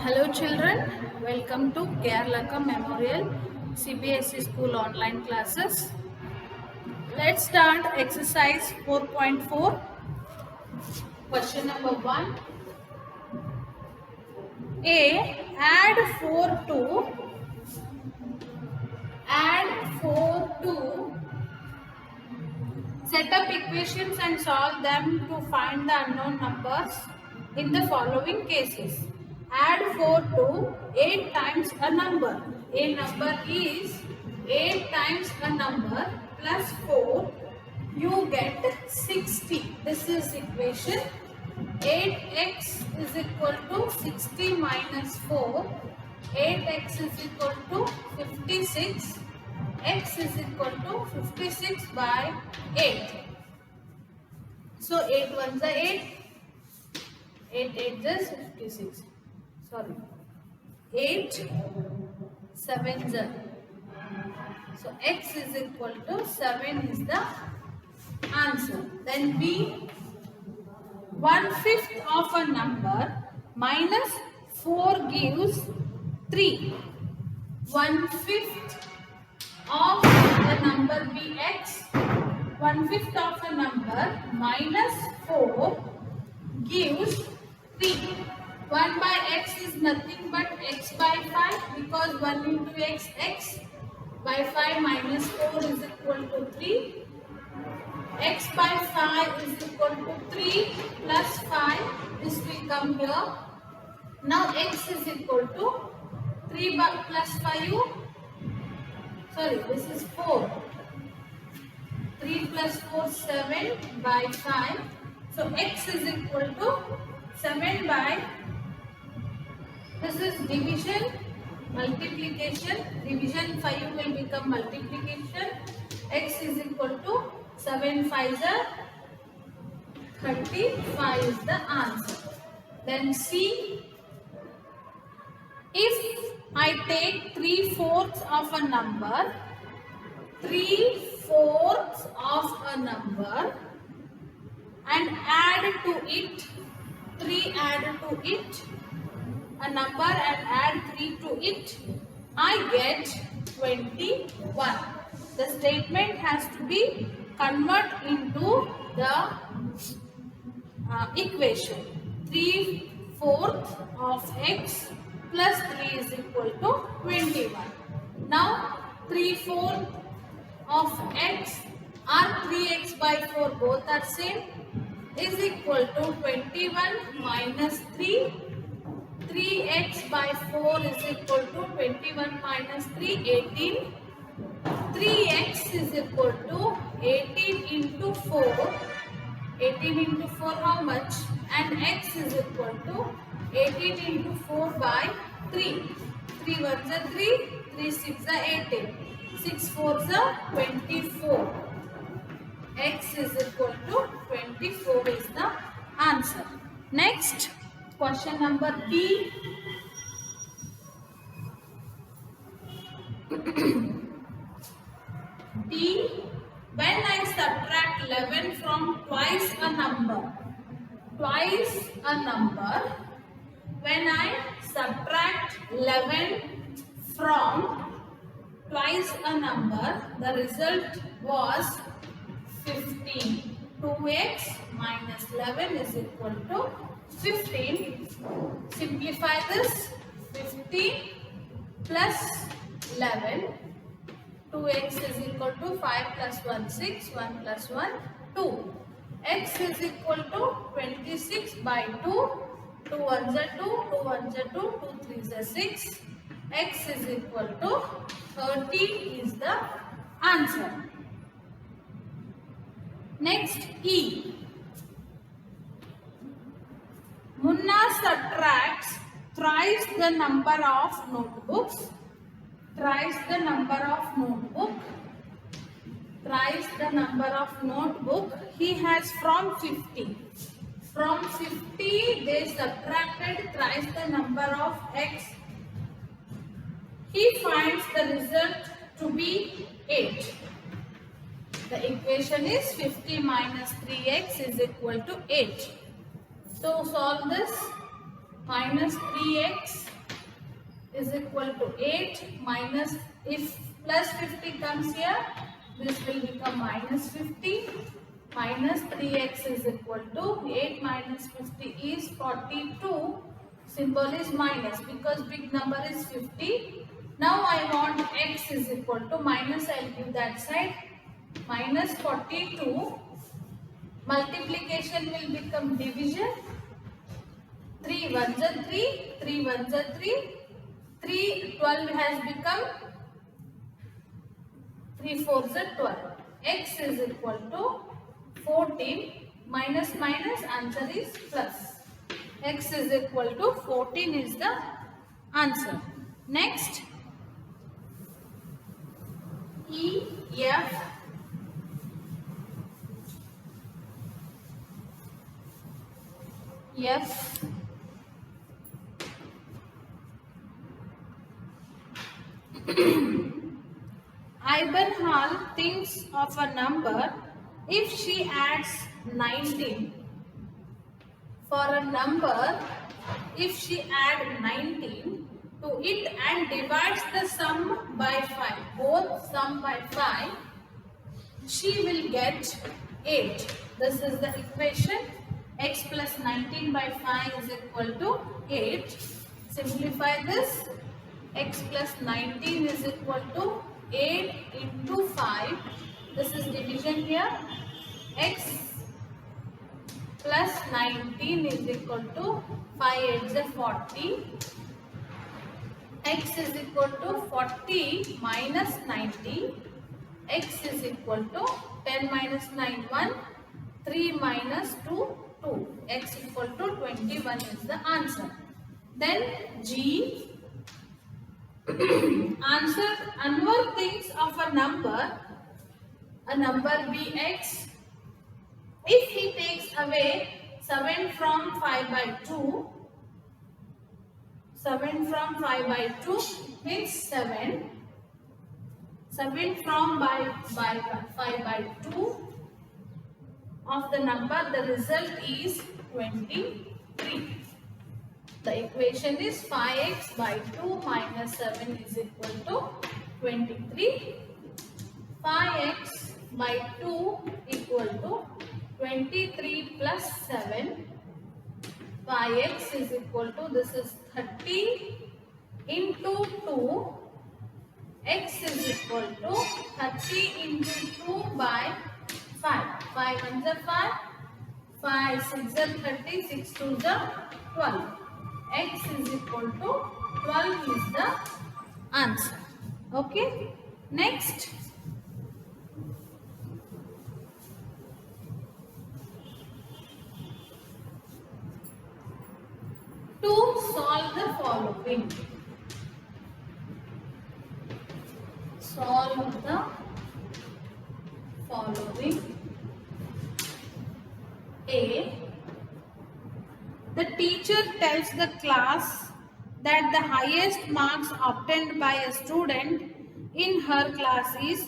Hello children, welcome to Kerala Memorial CBSE School online classes. Let's start exercise 4.4. Question number 1. A. Add 4 to set up equations and solve them to find the unknown numbers in the following cases. Add 4 to 8 times a number. A number is 8 times a number plus 4. You get 60. This is equation. 8x is equal to 60 minus 4. 8x is equal to 56. X is equal to 56 by 8. So 8 ones are 8. 8 8 is 56. Sorry. 8 7s are. So x is equal to 7 is the answer. Then B. 1/5 of a number minus 4 gives 3. 1/5 of the number Bx, 1/5 of a number minus 4 gives 3. 1 by x is nothing but x by 5 because 1 into x by 5 minus 4 is equal to 3. X by 5 is equal to 3 plus 5. This will come here. Now x is equal to 3 plus 5. Sorry, this is 4. 3 plus 4, 7 by 5. So x is equal to 7 by, this is division, multiplication. Division 5 will become multiplication. X is equal to 7 5s are 35 is the answer. Then C. If I take 3/4 of a number, 3/4 of a number and add to it, 3 add to it, a number and add 3 to it, I get 21. The statement has to be converted into the equation. 3/4 of x plus 3 is equal to 21. Now 3/4 of x or 3x by 4 both are same is equal to 21 minus 3. 3x by 4 is equal to 21 minus 3, 18. 3x is equal to 18 into 4. 18 into 4 how much? And x is equal to 18 into 4 by 3. 3 1s are 3, 3 6 are 18. 6 4s are 24. X is equal to 24 is the answer. Next, question number B. D. When I subtract 11 from twice a number, when I subtract 11 from twice a number, the result was 15. 2x minus 11 is equal to 15. Simplify this. 15 plus 11. 2x is equal to 5 plus 1, 6. 1 plus 1, 2. X is equal to 26 by 2. 2 1s are 2, 2 1s are 2, 2 3s are 6. X is equal to 30 is the answer. Next, E. Munna subtracts thrice the number of notebooks. Thrice the number of notebook he has from 50. From 50 they subtracted thrice the number of x. He finds the result to be 8. The equation is 50 minus 3x is equal to 8. So solve this. Minus 3x is equal to 8 minus, if plus 50 comes here, this will become minus 50, minus 3x is equal to 8 minus 50 is 42. Symbol is minus because big number is 50. Now I want x is equal to minus, I'll give that side, minus 42. Multiplication will become division. 3 ones are 3, 3 ones are 3, 3, 12 has become 3 fours are 12. X is equal to 14, minus minus, answer is plus. X is equal to 14 is the answer. Next, E, F, F, Ivanhoe thinks of a number if she adds 19. For a number, if she add 19 to it and divides the sum by 5, both sum by 5, she will get 8. This is the equation. X plus 19 by 5 is equal to 8. Simplify this. X plus 19 is equal to 8 into 5. This is division here. X plus 19 is equal to 5 8 is 40. X is equal to 40 minus 90. X is equal to 10 minus 9 1. 3 minus 2 2. X equal to 21 is the answer. Then G. Answer Anwar thinks of a number bx. If he takes away 7 from 5 by 2, 7 from 5 by 2 means 7. 7 from 5 by 2 of the number, the result is 23. The equation is 5x by 2 minus 7 is equal to 23. 5x by 2 equal to 23 plus 7. 5x is equal to, this is 30 into 2. X is equal to 30 into 2 by 5. 5 ones are 5. 5 6 are 30. 6 2s are 12. X is equal to 12 is the answer. Okay. Next. To solve the following. Solve the following. A. The teacher tells the class that the highest marks obtained by a student in her class is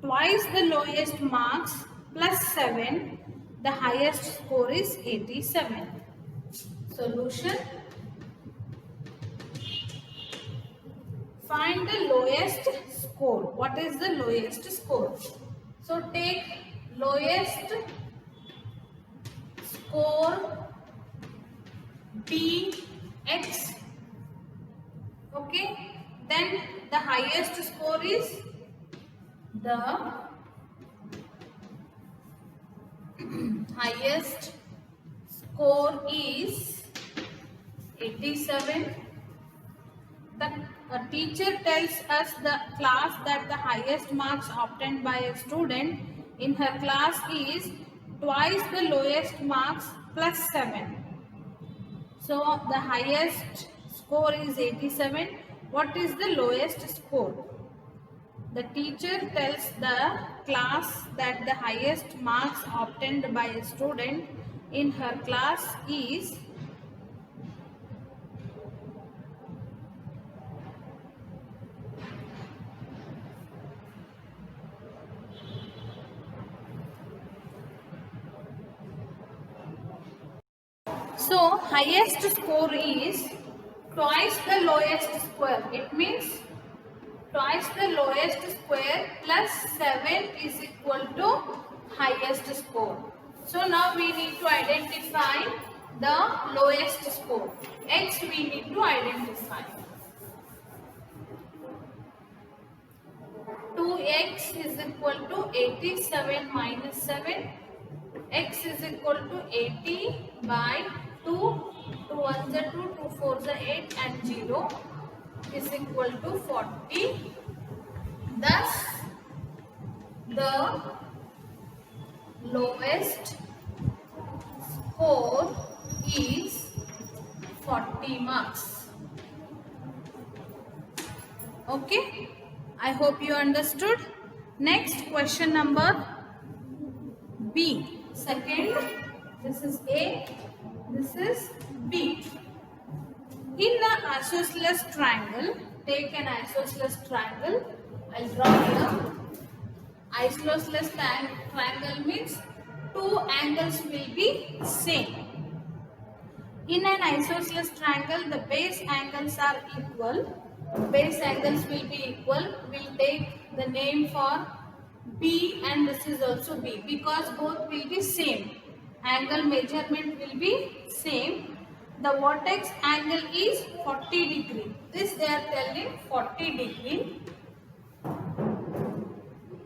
twice the lowest marks plus 7. The highest score is 87. Solution. Find the lowest score. What is the lowest score? So take lowest score Bx. Okay. Then the highest score is the highest score is 87. The teacher tells us the class that the highest marks obtained by a student in her class is twice the lowest marks plus 7. So the highest score is 87. What is the lowest score? The teacher tells the class that the highest marks obtained by a student in her class is highest score is twice the lowest square. It means twice the lowest square plus 7 is equal to highest score. So now we need to identify the lowest score. X we need to identify. 2x is equal to 87 minus 7. X is equal to 80 by 2. 2 1s are 2, 2 4s are 8 and 0 is equal to 40. Thus, the lowest score is 40 marks. Okay, I hope you understood. Next, question number B. Second, this is A, this is B. In an isosceles triangle, take an isosceles triangle. I'll draw here. Isosceles triangle means two angles will be same. In an isosceles triangle, the base angles are equal. Base angles will be equal. We'll take the name for B and this is also B because both will be same. Angle measurement will be same. The vertex angle is 40 degree. This they are telling 40 degree.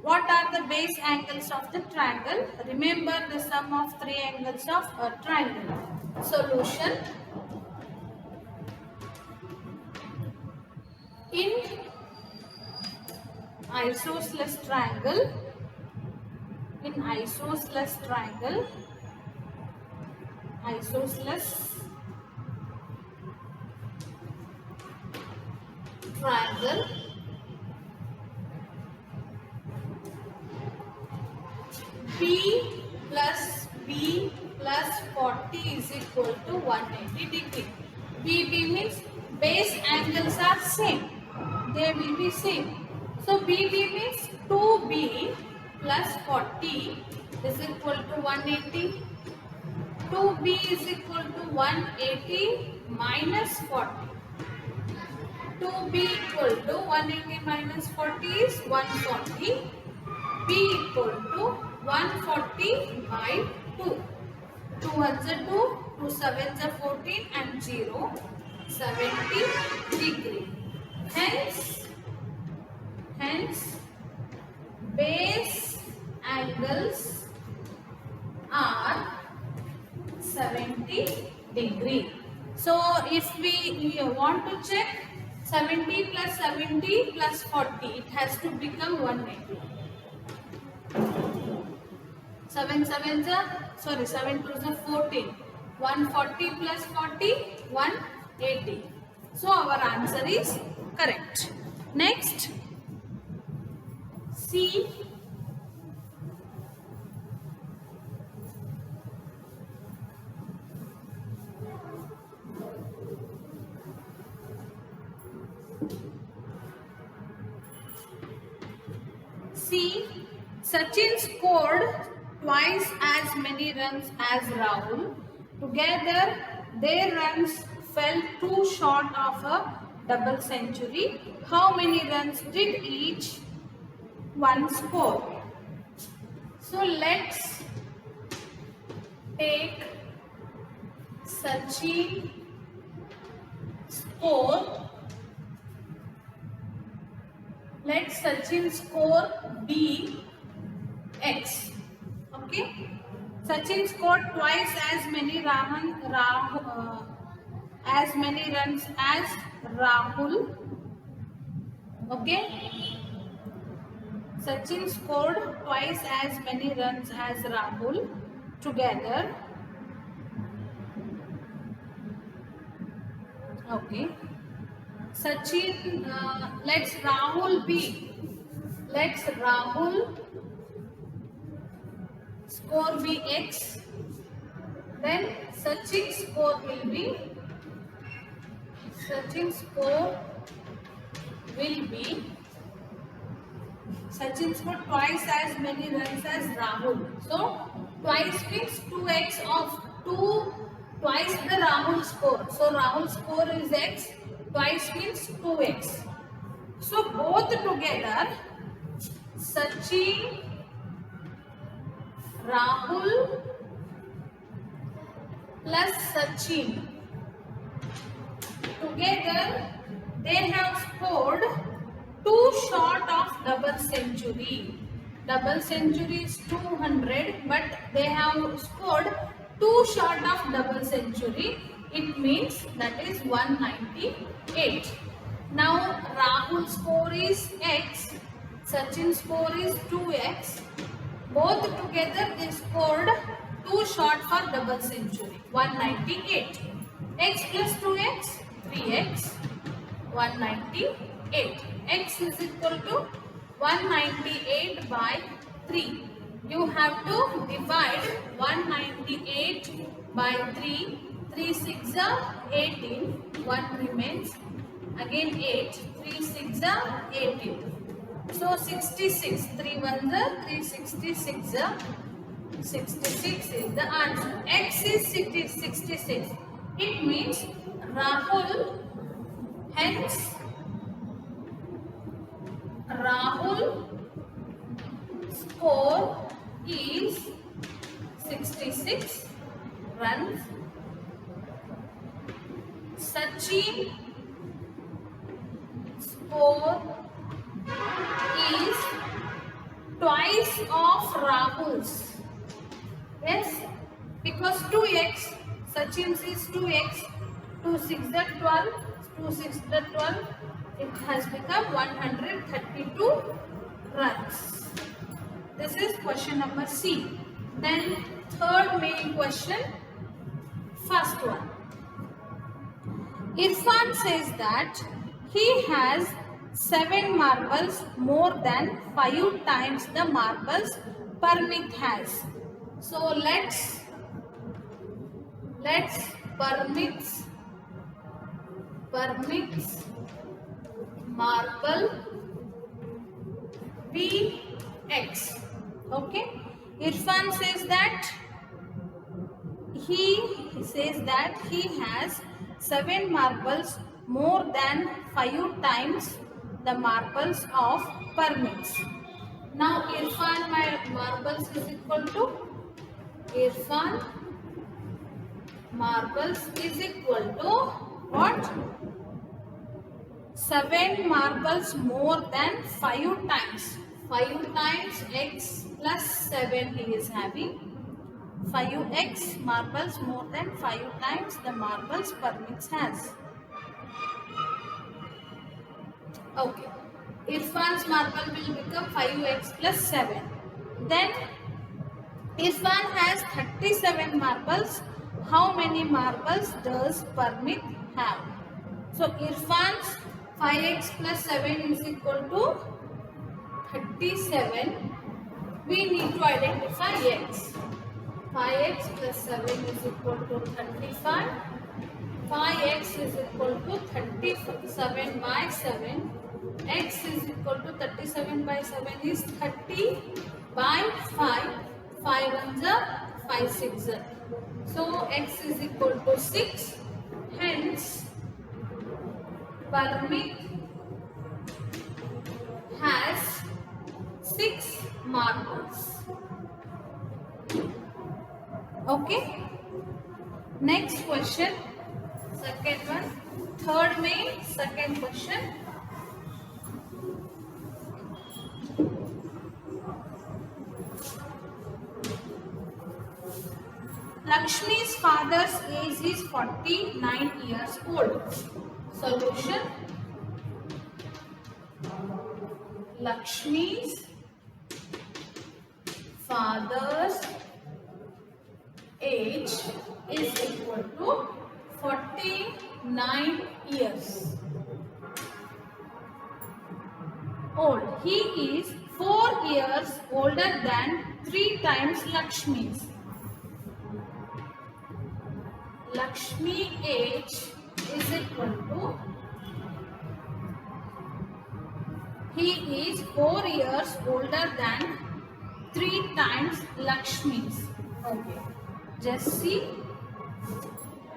What are the base angles of the triangle? Remember the sum of three angles of a triangle. Solution. In isosceles triangle, B plus 40 is equal to 180 degree. B means base angles are same. They will be same. So BB means 2B plus 40 is equal to 180. 2B is equal to 180 minus 40. 2B equal to 180 minus 40 is 140. B equal to 140 by 2. 2 1s are 2, 2 7s are 14 and 0, 70 degree. Hence, base angles are 70 degree. So, if we want to check 70 plus 70 plus 40, it has to become 180. 7 2s are 14. 140 plus 40, 180. So, our answer is correct. Next, C. Sachin scored twice as many runs as Rahul. Together, their runs fell too short of a double century. How many runs did each one score? So let's take Sachin score. Let Sachin score B X. Okay. Sachin scored twice as many runs as Rahul. Okay. Sachin scored twice as many runs as Rahul. Together. Okay. Sachin, let's Rahul B. Let's Rahul score be X. Then Sachin score will be Sachin scored twice as many runs as Rahul. So twice means 2x of 2 twice the Rahul score. So Rahul score is x, twice means 2x. So both together, Sachin, Rahul plus Sachin, together they have scored 2 short of double century. Double century is 200, but they have scored 2 short of double century. It means that is 198. Now Rahul's score is x, Sachin's score is 2x. Both together they scored 2 short for double century, 198. X plus 2x, 3x, 198. X is equal to 198 by 3. You have to divide 198 by 3. 3 6 are 18. 1 remains. Again 8. 3 6 are 18. So 66. 3 1s are 366 are 66 is the answer. X is 66. It means Rahul, hence Rahul score is 66 runs. Sachin score is twice of Rahul's. Yes, because 2x, Sachin's is 2x, 2 6 are 12, 2 6 are 12, it has become 132 runs. This is question number C. Then third main question, first one. Irfan says that he has 7 marbles more than 5 times the marbles Parmit has. So let's Parmit's marble be x. Okay. Irfan says that he has 7 marbles more than 5 times the marbles of Parmit's. Now Irfan marbles is equal to Irfan marbles is equal to what? 7 marbles more than 5 times. 5 times x plus 7 he is having. 5x marbles more than 5 times the marbles Parmit's has. Okay. Irfan's marble will become 5x plus 7. Then Irfan has 37 marbles. How many marbles does Parmit have? So Irfan's 5x plus 7 is equal to 37. We need to identify x. 5x plus 7 is equal to 35. 5x is equal to 37 by 7. X is equal to 37 by 7 is 30 by 5. 5 ones are 5 6 are. So x is equal to 6. Hence Parmit has 6 marbles. Okay. Next question. Second one. Third main. Second question. Lakshmi's father's age is 49 years old. Solution. Lakshmi's father's age is equal to 49 years old. He is 4 years older than 3 times Lakshmi's. Lakshmi age is equal to, he is 4 years older than 3 times Lakshmi's. Okay, just see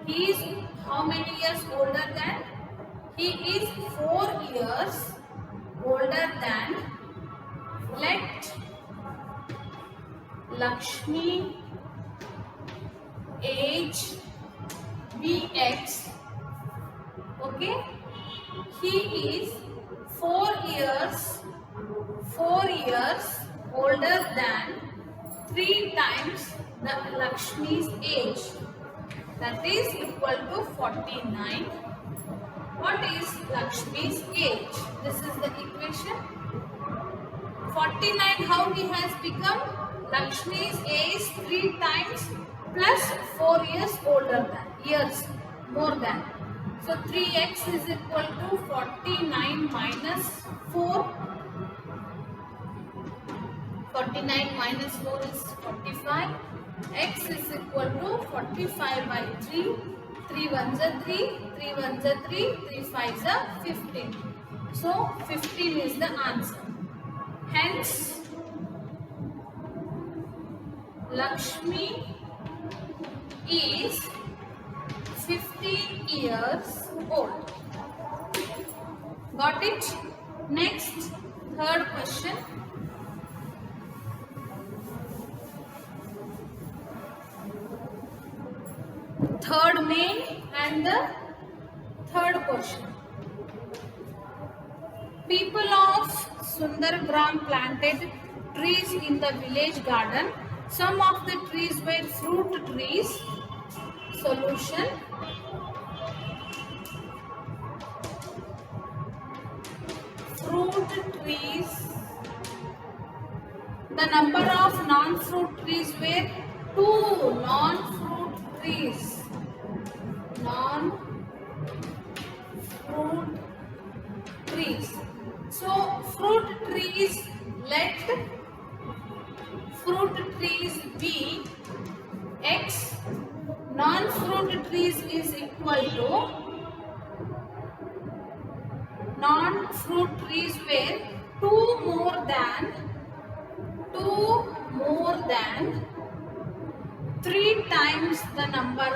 He is how many years older than? He is 4 years older than. Let Lakshmi age be X. Okay, he is 4 years older than 3 times the Lakshmi's age, that is equal to 49. What is Lakshmi's age? This is the equation. 49, how he has become? Lakshmi's age 3 times plus 4 years older than, years more than. So 3x is equal to 49 minus 4. 49 minus 4 is 45. X is equal to 45 by 3. 3 ones are 3, 3 ones are 3, 3 fives are 15. So 15 is the answer. Hence, Lakshmi is 15 years old. Got it? Next, third question. Third main and the third question. People of Sundargram planted trees in the village garden. Some of the trees were fruit trees. Solution. Fruit trees. The number of non-fruit trees were 2 non-fruit trees. Non-fruit trees. So fruit trees, let fruit trees be X. Non-fruit trees is equal to, non-fruit trees were 2 more than 3 times the number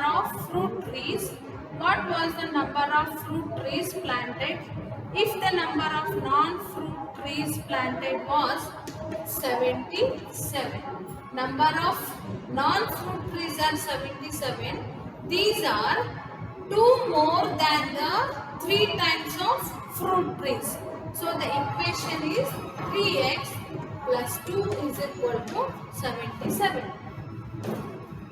of fruit trees. What was the number of fruit trees planted? If the number of non-fruit trees planted was 77. Number of non-fruit trees are 77. These are 2 more than the 3 times of fruit trees. So the equation is 3x plus 2 is equal to 77.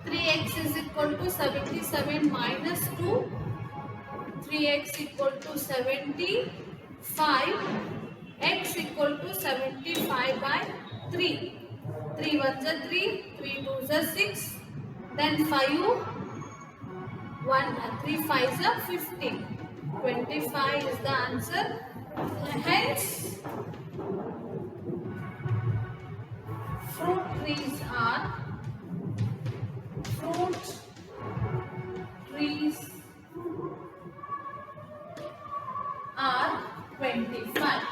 3x is equal to 77 minus 2. 3x equal to 75. X equal to 75 by 3. 3 ones are 3, 3 twos are 6. Then 5, 3 fives are 15. 25 is the answer. Hence, fruit trees are 25.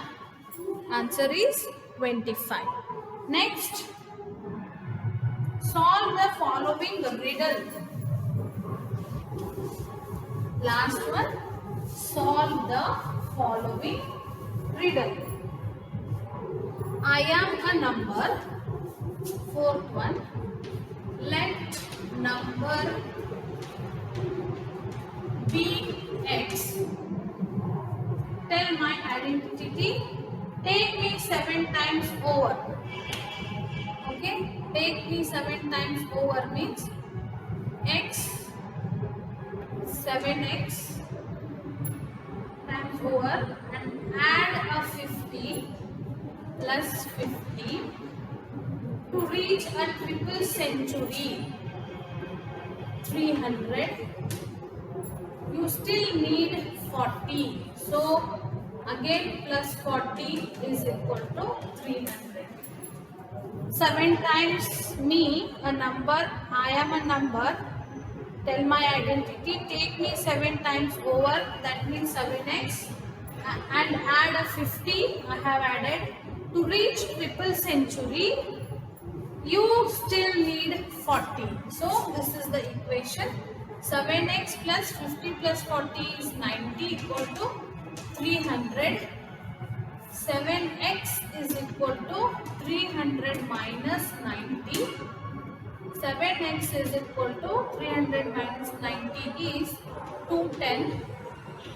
Answer is 25. Next, solve the following riddle. Last one, solve the following riddle. I am a number. Fourth one, let number be X. Tell my identity. Take me 7 times over. Okay, take me 7 times over means X, 7x times over, and add a 50 plus 50 to reach a triple century, 300. You still need 40. So again plus 40 is equal to 300. 7 times me, a number, I am a number. Tell my identity. Take me 7 times over, that means 7x, and add a 50. I have added. To reach triple century, you still need 40. So this is the equation. 7x plus 50 plus 40 is 90 equal to 300. 7x is equal to 300 minus 90. 7x is equal to 300 minus 90 is 210.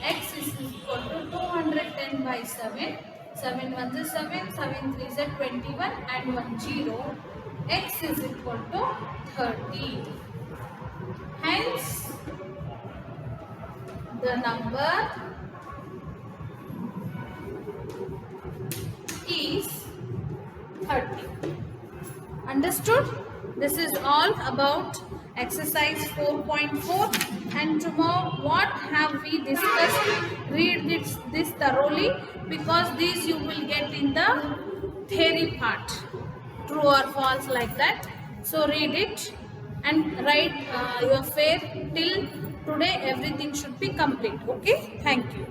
X is equal to 210 by 7. 7 1 is 7, 7 3 is 21 and 1 0. X is equal to 30. Hence, the number is 30. Understood? This is all about exercise 4.4, and tomorrow what have we discussed? Read this thoroughly, because these you will get in the theory part, true or false, like that. So read it and write your fair till today. Everything should be complete. Okay, thank you.